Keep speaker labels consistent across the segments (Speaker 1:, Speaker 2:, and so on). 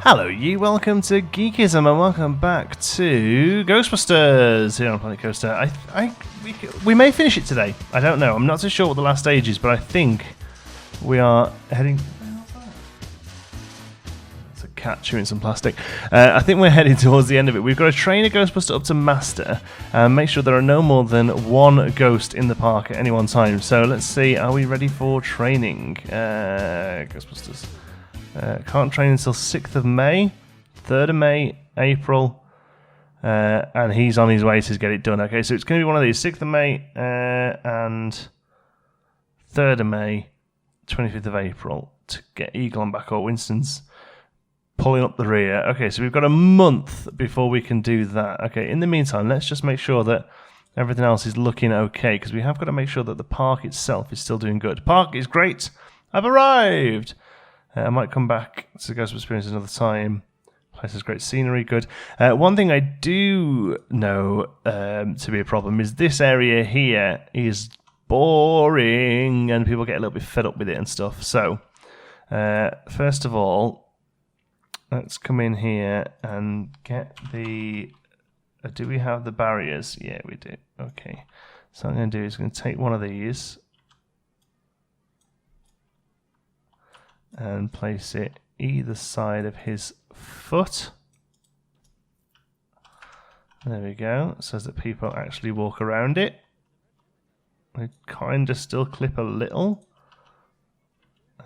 Speaker 1: Hello you, welcome to Geekism and welcome back to Ghostbusters here on Planet Coaster. We may finish it today, I don't know, I'm not too sure what the last stage is, but I think we are heading... It's a cat chewing some plastic. I think we're heading towards the end of it. We've got to train a Ghostbuster up to Master and make sure there are no more than one ghost in the park at any one time. So let's see, are we ready for training? Ghostbusters. Can't train until 6th of May, 3rd of May, April, and he's on his way to get it done. Okay, so it's going to be one of these, 6th of May and 3rd of May, 25th of April, to get Eagle on back, or Winston's pulling up the rear. Okay, so we've got a month before we can do that. Okay, in the meantime, let's just make sure that everything else is looking okay, because we have got to make sure that the park itself is still doing good. Park is great. I've arrived. I might come back to the Ghostbusters Experience another time. Place has great scenery, good. One thing I do know to be a problem is this area here is boring and people get a little bit fed up with it and stuff. So, first of all, let's come in here and get the... do we have the barriers? Yeah, we do. Okay. So what I'm going to do is I'm going to take one of these and place it either side of his foot. There we go, so that people actually walk around it. We kind of still clip a little.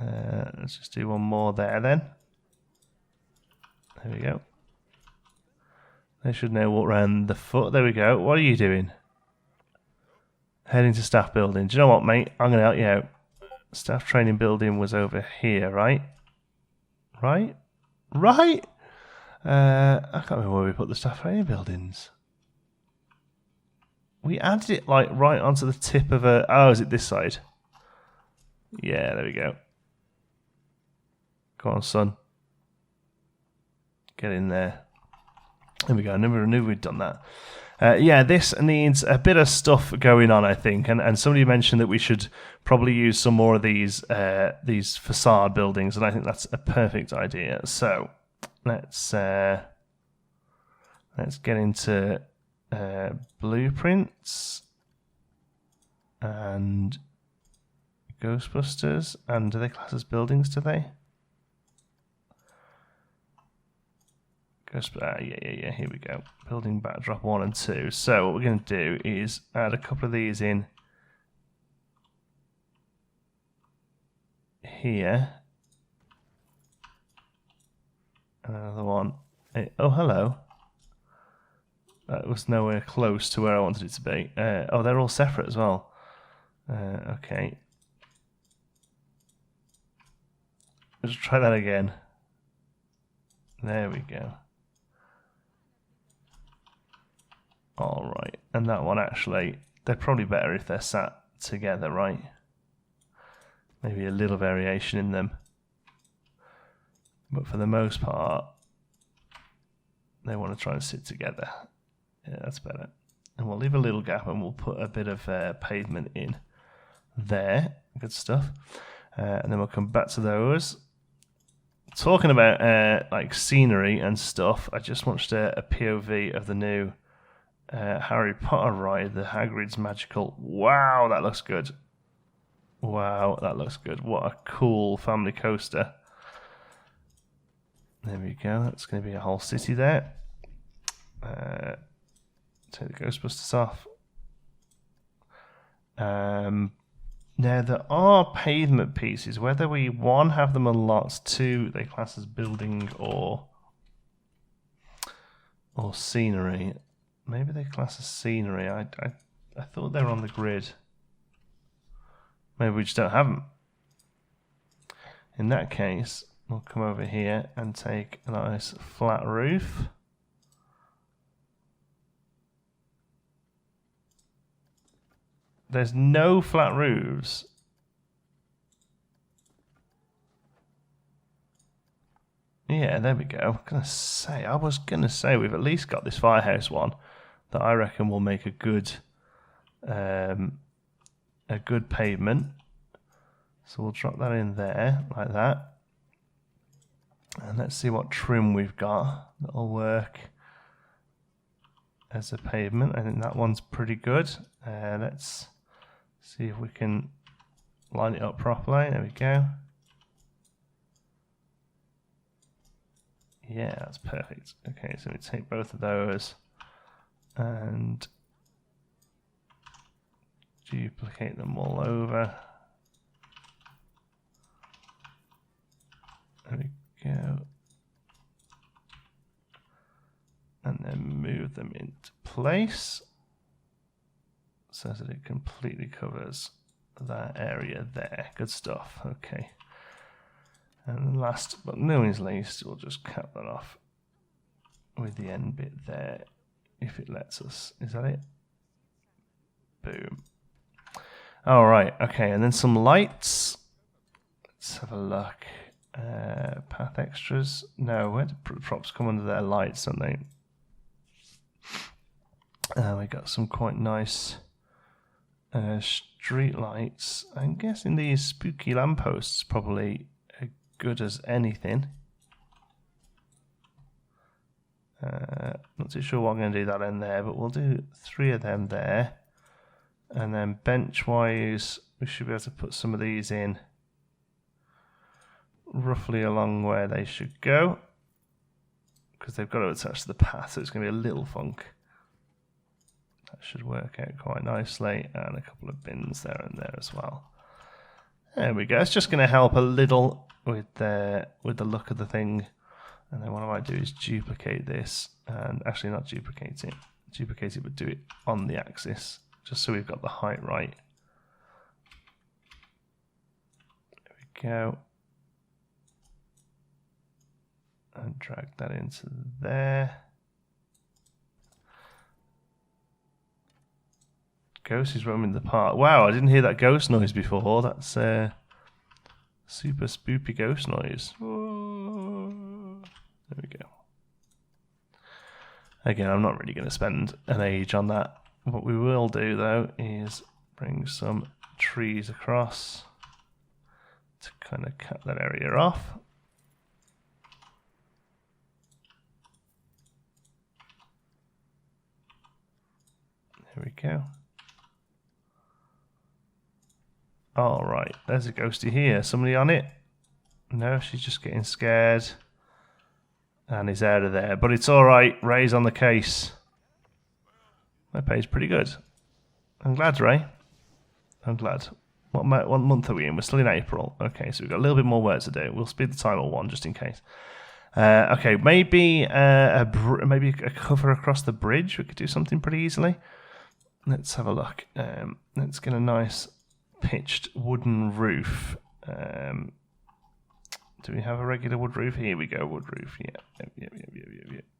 Speaker 1: Let's just do one more there then. There we go. They should now walk around the foot. There we go. What are you doing? Heading to staff building. Do you know what, mate? I'm going to help you out. Staff training building was over here, right? Right? Right? I can't remember where we put the staff training buildings. We added it like right onto the tip of a... Oh, is it this side? Yeah, there we go. Go on, son. Get in there. There we go. I never knew we'd done that. Yeah, this needs a bit of stuff going on, I think, and somebody mentioned that we should probably use some more of these facade buildings, and I think that's a perfect idea. So let's get into blueprints and Ghostbusters, and do they class as buildings? Do they? Yeah, here we go. Building backdrop 1 and 2. So what we're going to do is add a couple of these in here. Another one. Oh, hello. That was nowhere close to where I wanted it to be. Oh, they're all separate as well. Okay. Let's try that again. There we go. Alright, and that one actually, they're probably better if they're sat together, right? Maybe a little variation in them. But for the most part, they want to try and sit together. Yeah, that's better. And we'll leave a little gap and we'll put a bit of pavement in there. Good stuff. And then we'll come back to those. Talking about like scenery and stuff, I just watched a POV of the new Harry Potter ride, the Hagrid's Magical. Wow, that looks good. Wow, that looks good. What a cool family coaster. There we go. That's going to be a whole city there. Take the Ghostbusters off. Now, there are pavement pieces. Whether we, 1, have them a lot, 2, they class as building or scenery. Maybe they class as scenery. I thought they were on the grid. Maybe we just don't have them. In that case, we'll come over here and take a nice flat roof. There's no flat roofs. Yeah, there we go. I was gonna say we've at least got this firehouse one that I reckon will make a good pavement. So we'll drop that in there like that. And let's see what trim we've got that'll work as a pavement. I think that one's pretty good. Let's see if we can line it up properly. There we go. Yeah, that's perfect. Okay, so we take both of those and duplicate them all over. There we go. And then move them into place so that it completely covers that area there. Good stuff. Okay. And last but no means least, we'll just cap that off with the end bit there, if it lets us. Is that it? Boom. All right. Okay, and then some lights. Let's have a look. Path extras. No, where do props come under their lights, don't they? We got some quite nice street lights. I'm guessing these spooky lampposts probably are good as anything. Not too sure what I'm going to do that in there, but we'll do 3 of them there. And then bench wise, we should be able to put some of these in roughly along where they should go, because they've got to attach to the path, so it's going to be a little funk. That should work out quite nicely, and a couple of bins there and there as well. There we go. It's just going to help a little with the look of the thing. And then what I might do is duplicate this, and actually not duplicate it, but do it on the axis, just so we've got the height right. There we go. And drag that into there. Ghost is roaming the park. Wow, I didn't hear that ghost noise before. That's super spoopy ghost noise. Whoa. There we go. Again, I'm not really going to spend an age on that. What we will do, though, is bring some trees across to kind of cut that area off. There we go. All right, there's a ghosty here. Somebody on it? No, she's just getting scared. And he's out of there. But it's all right. Ray's on the case. My pay's pretty good. I'm glad, Ray. I'm glad. What month are we in? We're still in April. Okay, so we've got a little bit more work to do. We'll speed the time up 1 just in case. Okay, maybe maybe a cover across the bridge. We could do something pretty easily. Let's have a look. Let's get a nice pitched wooden roof. Do we have a regular wood roof? Here we go, wood roof. Yeah.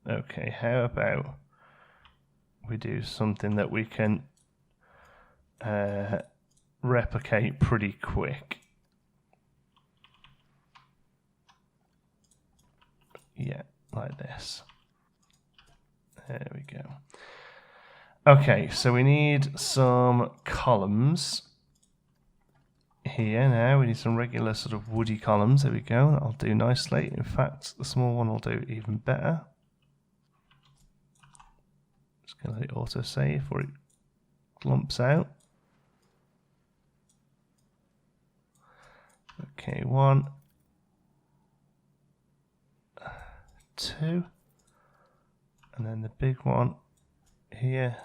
Speaker 1: Okay, how about we do something that we can replicate pretty quick. Yeah, like this. There we go. Okay, so we need some columns here now. We need some regular sort of woody columns. There we go. That'll do nicely. In fact, the small one will do even better. Just going to let it auto-save before it clumps out. Okay, 1, 2, and then the big one here.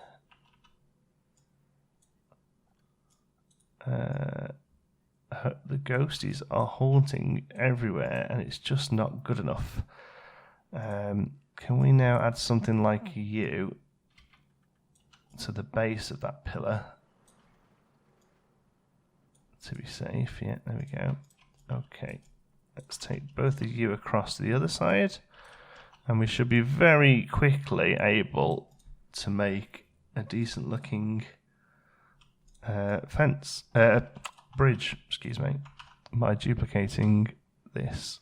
Speaker 1: The ghosties are haunting everywhere, and it's just not good enough. Can we now add something like you to the base of that pillar to be safe? Yeah, there we go. Okay, let's take both of you across to the other side, and we should be very quickly able to make a decent looking bridge, excuse me, by duplicating this.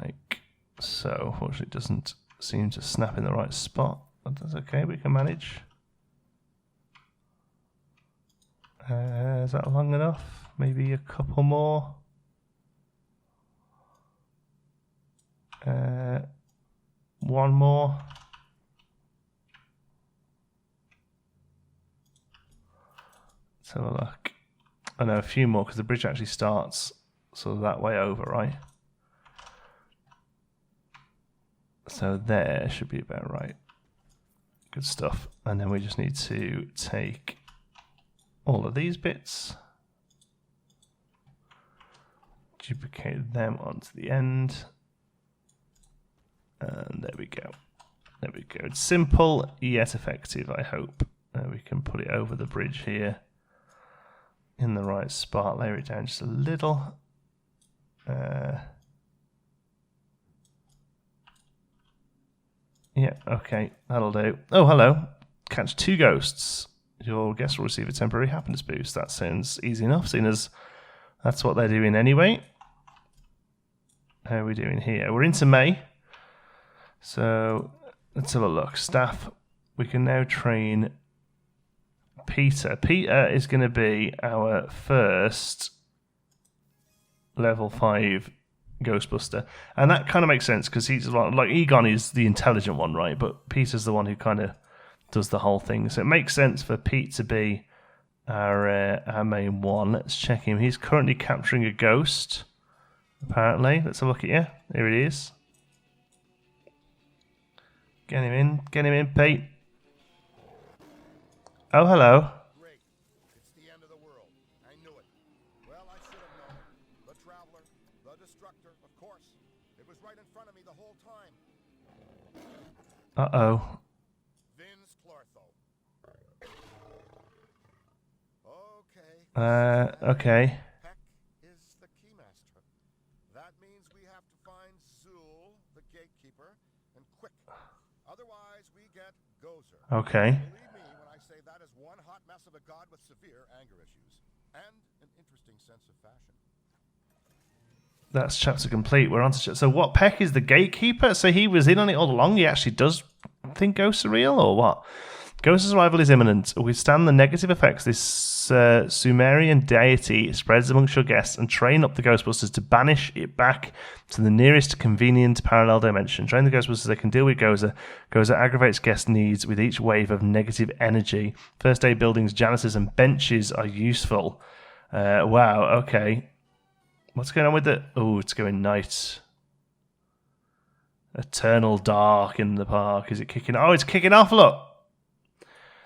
Speaker 1: Like so. Unfortunately, it doesn't seem to snap in the right spot, but that's okay, we can manage. Is that long enough? Maybe a couple more. One more. Let's have a look. I know a few more because the bridge actually starts sort of that way over, right? So there should be about right. Good stuff. And then we just need to take all of these bits, duplicate them onto the end, and there we go. There we go. It's simple yet effective, I hope. We can put it over the bridge here in the right spot, layer it down just a little. Yeah, okay, that'll do. Oh, hello. Catch 2 ghosts. Your guest will receive a temporary happiness boost. That sounds easy enough, seeing as that's what they're doing anyway. How are we doing here? We're into May. So let's have a look. Staff, we can now train Peter. Peter is going to be our first level 5 Ghostbuster, and that kind of makes sense because he's like Egon is the intelligent one, right? But Peter's the one who kind of does the whole thing, so it makes sense for Pete to be our main one. Let's check him. He's currently capturing a ghost, apparently. Let's have a look at you. Here it is. Get him in, Pete. Oh, hello.
Speaker 2: Great. It's the end of the world. I knew it. Well, I should have known. The Traveler, the Destructor, of course. It was right in front of me the whole time.
Speaker 1: Uh-oh.
Speaker 2: Vince Clortho. Okay.
Speaker 1: Okay.
Speaker 2: Peck is the keymaster. That means we have to find Zool, the gatekeeper, and quick. Otherwise, we get Gozer.
Speaker 1: Okay.
Speaker 2: Believe me when I say that is one hot mess of a god with severe anger issues. And an interesting sense of fashion.
Speaker 1: That's chapter complete. We're on to chapter. So what, Peck is the gatekeeper? So he was in on it all along? He actually does think ghosts are real, or what? Ghost's arrival is imminent. Withstand the negative effects this Sumerian deity spreads amongst your guests and train up the Ghostbusters to banish it back to the nearest convenient parallel dimension. Train the Ghostbusters so they can deal with Gozer. Gozer aggravates guest needs with each wave of negative energy. First aid buildings, janitors, and benches are useful. Wow, okay. What's going on with it? Oh, it's going night. Eternal dark in the park. Is it kicking? Oh, it's kicking off, look.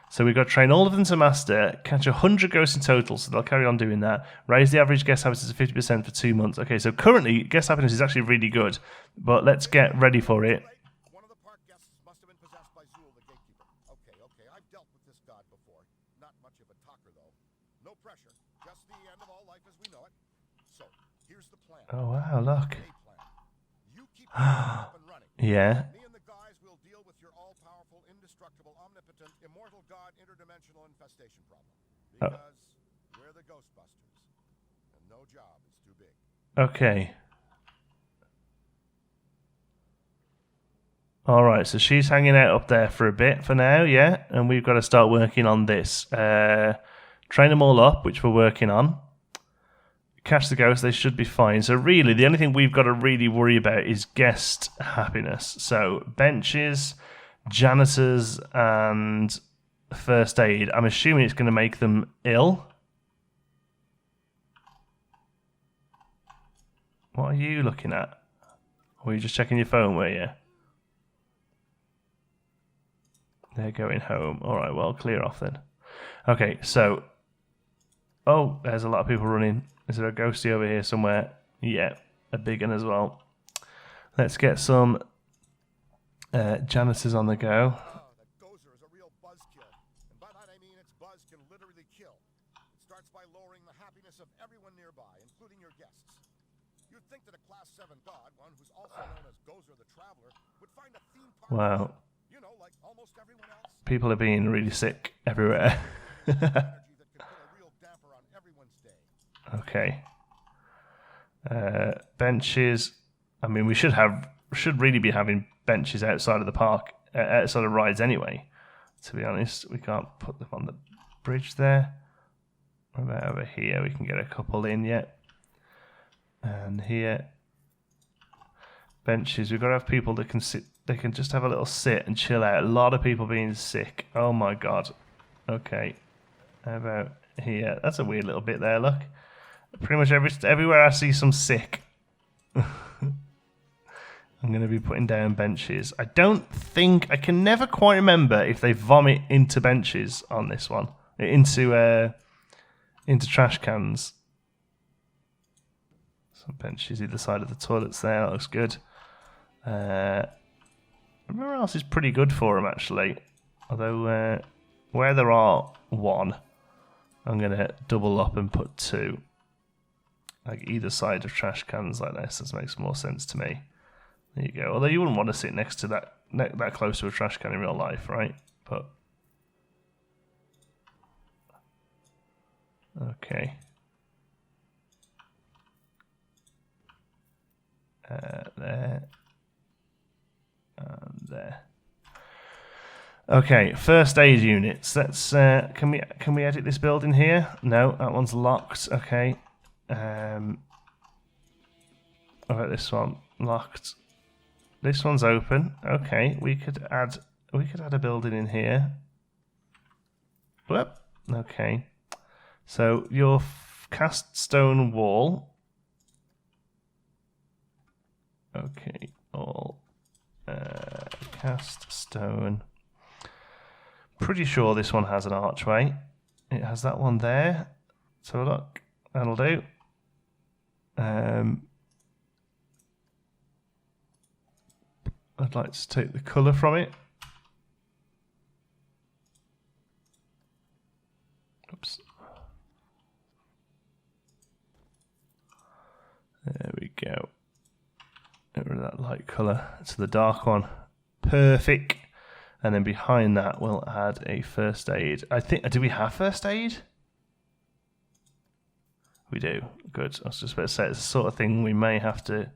Speaker 1: So we've got to train all of them to master, catch 100 ghosts in total, so they'll carry on doing that. Raise the average guest happiness to 50% for 2 months. Okay, so currently, guest happiness is actually really good, but let's get ready for it.
Speaker 2: One of the park guests must have been possessed by Zool, the gatekeeper. Okay, I've dealt with this god before. Not much of a talker, though. No pressure. Just the end of all life as we know it. So, here's the plan.
Speaker 1: Oh, wow, look.
Speaker 2: You keep up and running.
Speaker 1: Yeah.
Speaker 2: Me and the guys will deal with your all-powerful, indestructible, omnipotent, immortal god interdimensional infestation problem. Because we're the Ghostbusters, and no job is too big.
Speaker 1: Okay. Alright, so she's hanging out up there for a bit for now, yeah? And we've got to start working on this. Train them all up, which we're working on. Catch the ghosts, they should be fine. So really, the only thing we've got to really worry about is guest happiness. So benches, janitors, and first aid. I'm assuming it's going to make them ill. What are you looking at? Or are you just checking your phone, were you? They're going home. Alright, well, clear off then. Okay, so... Oh, there's a lot of people running. Is there a ghosty over here somewhere? Yeah, a big one as well. Let's get some janitors on the go.
Speaker 2: That Gozer is a real buzzkill. And by that I mean its buzz can literally kill. It starts by lowering the happiness of everyone nearby, including your guests. You'd think that a Class 7 god, one who's also known as Gozer the Traveler, would find a theme park.
Speaker 1: Wow.
Speaker 2: You know, like almost everyone else.
Speaker 1: People are being really sick everywhere.
Speaker 2: Energy that can put a real damper on everyone's day.
Speaker 1: Okay. Benches. I mean, we should really be having benches outside of the park, outside of rides anyway. To be honest, we can't put them on the bridge there. What about over here? We can get a couple in yet. And here, benches. We've got to have people that can sit. They can just have a little sit and chill out. A lot of people being sick. Oh my god. Okay. How about here? That's a weird little bit there. Look. Pretty much everywhere I see some sick. I'm going to be putting down benches. I don't think... I can never quite remember if they vomit into benches on this one. Into trash cans. Some benches either side of the toilets there. That looks good. Everywhere else is pretty good for them, actually. Although, where there are one, I'm going to double up and put two. Like either side of trash cans like this. This makes more sense to me. There you go. Although you wouldn't want to sit next to that close to a trash can in real life, right? But okay. There and there. Okay, first aid units. Let's can we edit this building here? No, that one's locked. Okay. What about this one? Locked. This one's open. Okay, we could add a building in here. Whoop. Okay. So your cast stone wall. Okay, all cast stone. Pretty sure this one has an archway. It has that one there. So look, that'll do. I'd like to take the colour from it. Oops. There we go. Get rid of that light colour to the dark one. Perfect. And then behind that we'll add a first aid. I think, do we have first aid? We do. Good. I was just about to say it's the sort of thing we may have to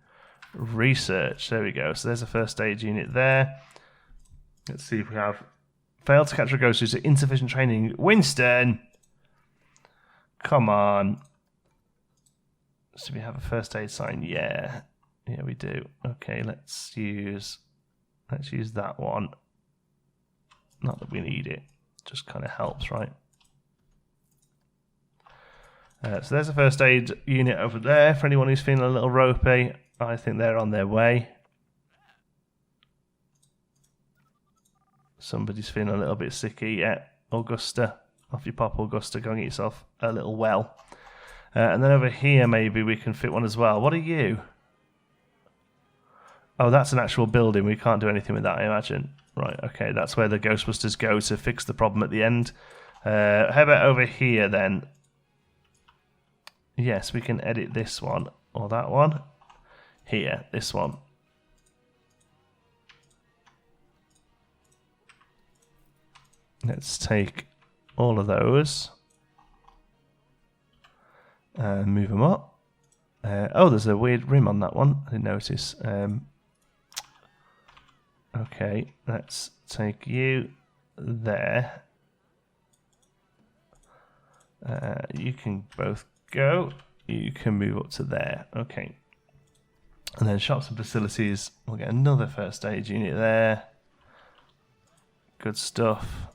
Speaker 1: research. There we go. So there's a first aid unit there. Let's see if we have failed to capture a ghost due to insufficient training. Winston! Come on. So we have a first aid sign. Yeah. Yeah, we do. Okay, let's use that one. Not that we need it. Just kind of helps, right? So there's a first aid unit over there for anyone who's feeling a little ropey. I think they're on their way. Somebody's feeling a little bit sicky. Yeah, Augusta. Off you pop, Augusta. Go and get yourself a little well. And then over here, maybe we can fit one as well. What are you? Oh, that's an actual building. We can't do anything with that, I imagine. Right, okay. That's where the Ghostbusters go to fix the problem at the end. How about over here, then? Yes, we can edit this one. Or that one. Here, this one. Let's take all of those. And move them up. Oh, there's a weird rim on that one. I didn't notice. Okay, let's take you there. You can both go. You can move up to there. Okay. And then shops and facilities. We'll get another first aid unit there. Good stuff.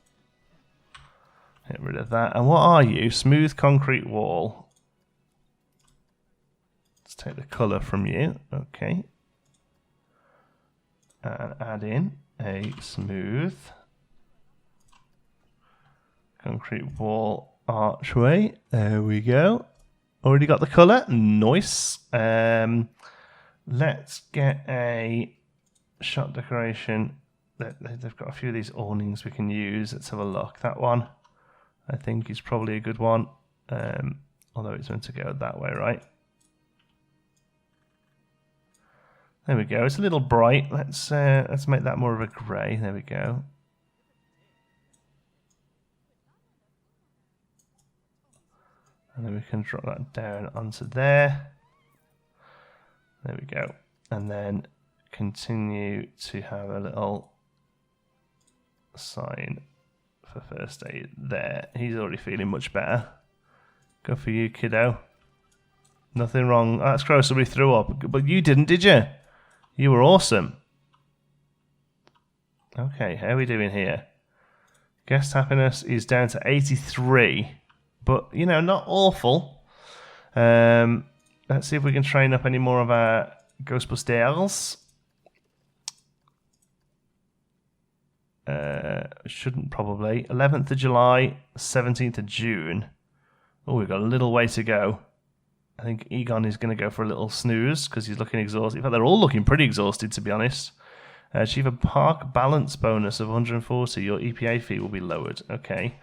Speaker 1: Get rid of that. And what are you? Smooth concrete wall. Let's take the colour from you. Okay. And add in a smooth concrete wall archway. There we go. Already got the colour. Nice. Let's get a shop decoration. They've got a few of these awnings we can use. Let's have a look. That one, I think, is probably a good one. Although it's meant to go that way, right? There we go. It's a little bright. Let's make that more of a grey. There we go. And then we can drop that down onto there. There we go. And then continue to have a little sign for first aid there. He's already feeling much better. Go for you, kiddo. Nothing wrong. Oh, that's gross, somebody threw up. But you didn't, did you? You were awesome. Okay, how are we doing here? Guest happiness is down to 83. But, you know, not awful. Let's see if we can train up any more of our Ghostbusters. Shouldn't probably. 11th of July, 17th of June. Oh, we've got a little way to go. I think Egon is going to go for a little snooze because he's looking exhausted. In fact, they're all looking pretty exhausted, to be honest. Achieve a park balance bonus of 140. Your EPA fee will be lowered. Okay.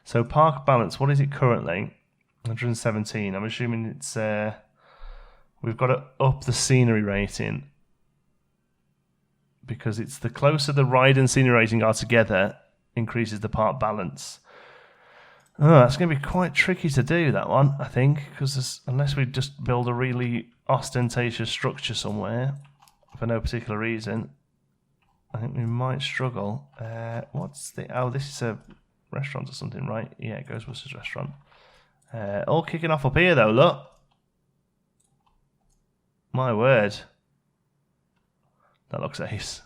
Speaker 1: So park balance, what is it currently? 117. I'm assuming it's... we've got to up the scenery rating. Because it's the closer the ride and scenery rating are together, increases the park balance. Oh, that's going to be quite tricky to do, that one, I think. Because unless we just build a really ostentatious structure somewhere, for no particular reason, I think we might struggle. What's the... Oh, this is a restaurant or something, right? Yeah, Ghostbusters restaurant. All kicking off up here, though, look. My word. That looks ace.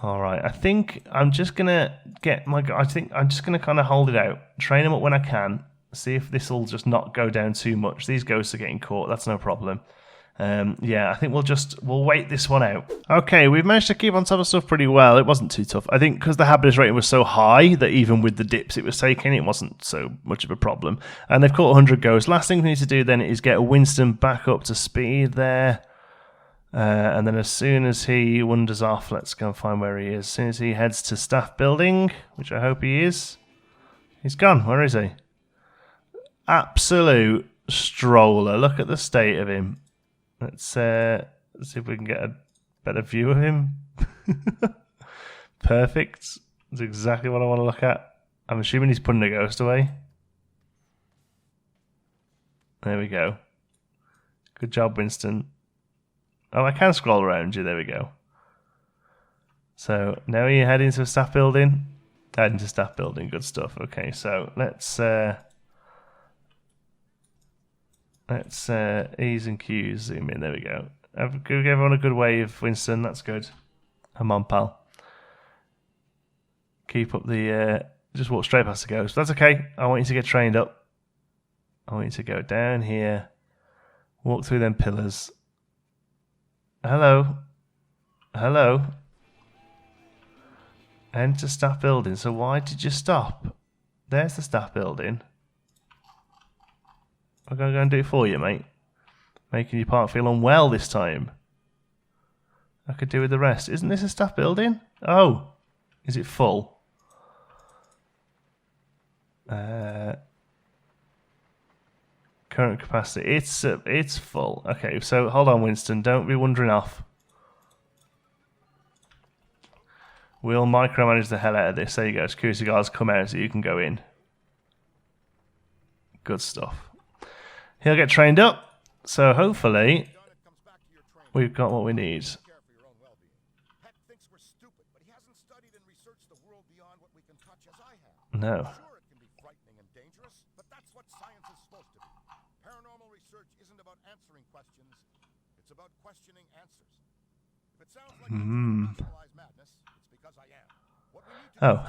Speaker 1: Alright, I think I'm just going to get my... I think I'm just going to kind of hold it out. Train them up when I can. See if this will just not go down too much. These ghosts are getting caught. That's no problem. Yeah, I think we'll wait this one out. Okay, we've managed to keep on top of stuff pretty well. It wasn't too tough. I think because the happiness rating was so high that even with the dips it was taking, it wasn't so much of a problem. And they've caught 100 ghosts. Last thing we need to do then is get Winston back up to speed there. And then as soon as he wanders off, let's go and find where he is. As soon as he heads to staff building, which I hope he is, he's gone. Where is he? Absolute stroller. Look at the state of him. Let's see if we can get a better view of him. Perfect. That's exactly what I want to look at. I'm assuming he's putting a ghost away. There we go. Good job, Winston. Oh, I can scroll around you. There we go. So now you're heading to a staff building. Heading to staff building. Good stuff. Okay, so let's E's and Q's zoom in. There we go. Give everyone a good wave, Winston. That's good. Come on, pal. Keep up the... just walk straight past the ghost. That's okay. I want you to get trained up. I want you to go down here. Walk through them pillars. Hello. Hello. Enter staff building. So why did you stop? There's the staff building. I'm going to go and do it for you, mate. Making your part feel unwell this time. I could do with the rest. Isn't this a staff building? Oh. Is it full? Current capacity. It's full. Okay, so hold on, Winston. Don't be wandering off. We'll micromanage the hell out of this. There you go. Security guards come out so you can go in. Good stuff. He'll get trained up. So hopefully we've got what we need. No. Oh.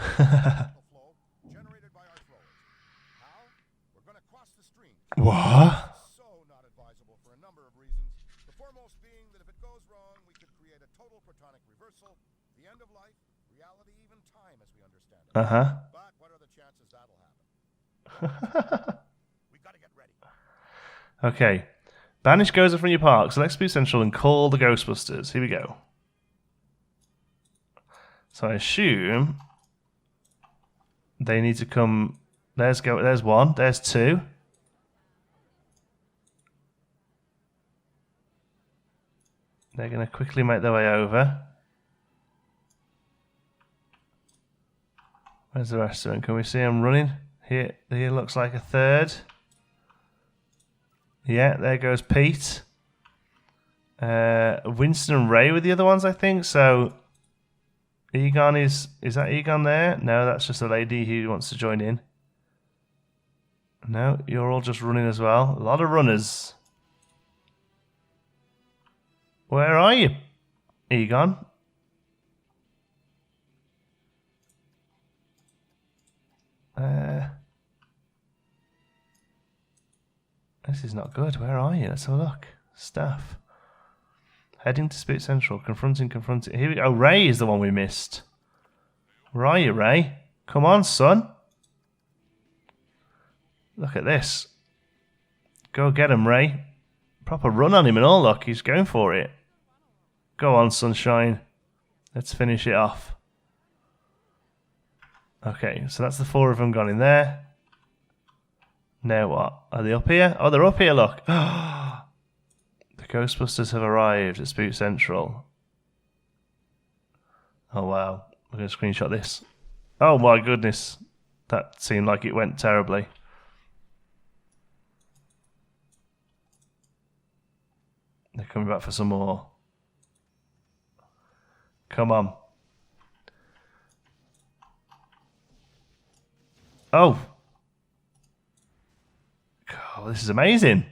Speaker 1: What?
Speaker 2: So not advisable for a number of reasons. The foremost being that if it goes wrong, we could create a total protonic reversal, the end of life, reality, even time as we understand it. But what are the chances that'll happen? We gotta get ready.
Speaker 1: Okay. Banish Gozer from your park. Select Spook Central and call the Ghostbusters. Here we go. So I assume they need to come. There's one. There's two. They're going to quickly make their way over. Where's the rest of them? Can we see them running? Here looks like a third. Yeah, there goes Pete. Winston and Ray were the other ones, I think. So Egon is that Egon there? No, that's just a lady who wants to join in. No, you're all just running as well. A lot of runners. Where are you, Egon? This is not good. Where are you? Let's have a look. Staff. Heading to Spook Central. Confronting. Here we go. Oh, Ray is the one we missed. Where are you, Ray? Come on, son. Look at this. Go get him, Ray. Proper run on him and all. Look, he's going for it. Go on, Sunshine. Let's finish it off. Okay, so that's the 4 of them gone in there. Now what? Are they up here? Oh, they're up here, look. The Ghostbusters have arrived at Spook Central. Oh, wow. We're going to screenshot this. Oh, my goodness. That seemed like it went terribly. They're coming back for some more. Come on. Oh. God, this is amazing.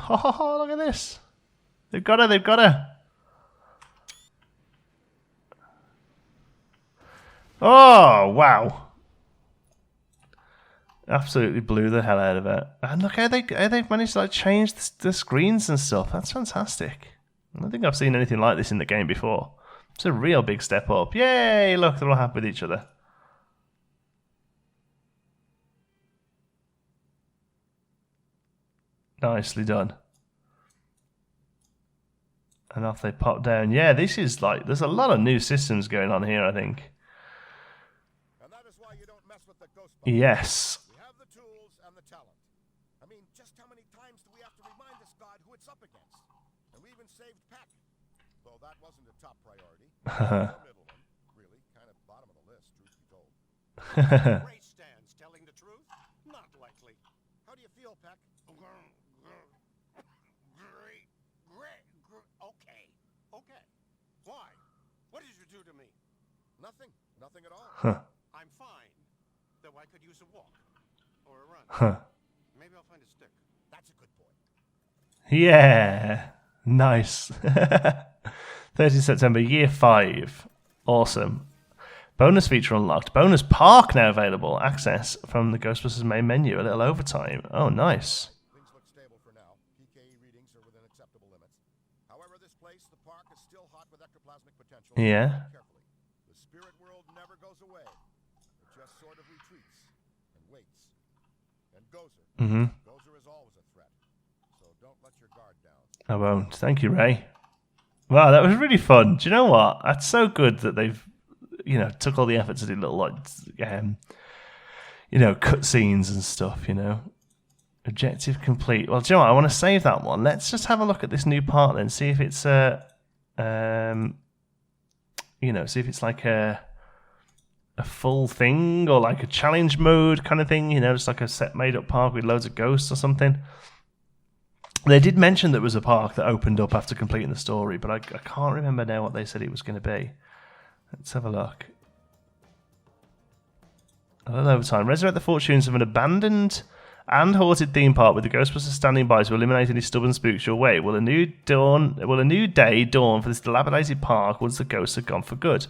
Speaker 1: Oh, look at this. They've got her, they've got her. Oh, wow. Absolutely blew the hell out of it. And look how they've managed to like change the screens and stuff. That's fantastic. I don't think I've seen anything like this in the game before. It's a real big step up. Yay! Look, they're all happy with each other. Nicely done. And off they pop down. Yeah, this is like, there's a lot of new systems going on here, I think.
Speaker 2: And that is why you don't mess with the Ghostbusters.
Speaker 1: Yes.
Speaker 2: We have the tools and the talent. I mean, just how many times do we have to remind this god who it's up against? And we even saved Peck. Though that wasn't a top priority. No middle one. Really, kind of bottom of the list, truth be told. Race stands telling the truth? Not likely. How do you feel, Peck? Okay. Why? What did you do to me? Nothing. Nothing at all.
Speaker 1: Huh.
Speaker 2: I'm fine. Though I could use a walk. Or a run.
Speaker 1: Huh.
Speaker 2: Maybe I'll find a stick. That's a good boy.
Speaker 1: Yeah. Nice. 30 September, Year 5. Awesome. Bonus feature unlocked. Bonus park now available. Access from the Ghostbusters main menu. A little overtime. Oh, nice.
Speaker 2: Things look stable for now. PKE readings are within acceptable limits. However, this place, the park, is still hot with ectoplasmic potential.
Speaker 1: Yeah.
Speaker 2: Carefully. The spirit world never goes away. It just sort of retreats and waits. And Gozer. Gozer is always a threat. So don't let your guard down.
Speaker 1: I won't. Thank you, Ray. Wow, that was really fun. Do you know what? That's so good that they've, took all the effort to do little, cutscenes and stuff, Objective complete. Well, do you know what? I want to save that one. Let's just have a look at this new part then. See if it's see if it's like a full thing or like a challenge mode kind of thing, just like a set made up park with loads of ghosts or something. They did mention there was a park that opened up after completing the story, but I can't remember now what they said it was going to be. Let's have a look. A little overtime. Resurrect the fortunes of an abandoned and haunted theme park with the Ghostbusters standing by to eliminate any stubborn spooks your way. Will a new day dawn for this dilapidated park once the ghosts are gone for good?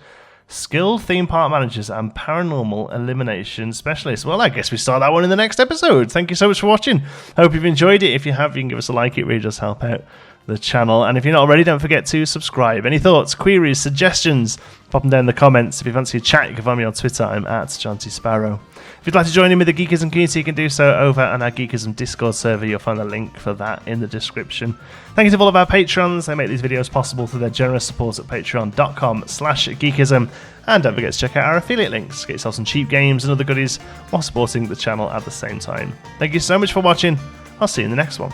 Speaker 1: Skilled theme park managers and paranormal elimination specialists. Well, I guess we start that one in the next episode. Thank you so much for watching. Hope you've enjoyed it. If you have, you can give us a like. It really does help out the channel. And if you're not already, don't forget to subscribe. Any thoughts, queries, suggestions, pop them down in the comments. If you fancy a chat, you can find me on Twitter. I'm at Jonty Sparrow. If you'd like to join in with the Geekism community, you can do so over on our Geekism Discord server. You'll find a link for that in the description. Thank you to all of our patrons. They make these videos possible through their generous support at patreon.com/geekism. And don't forget to check out our affiliate links. Get yourself some cheap games and other goodies while supporting the channel at the same time. Thank you so much for watching. I'll see you in the next one.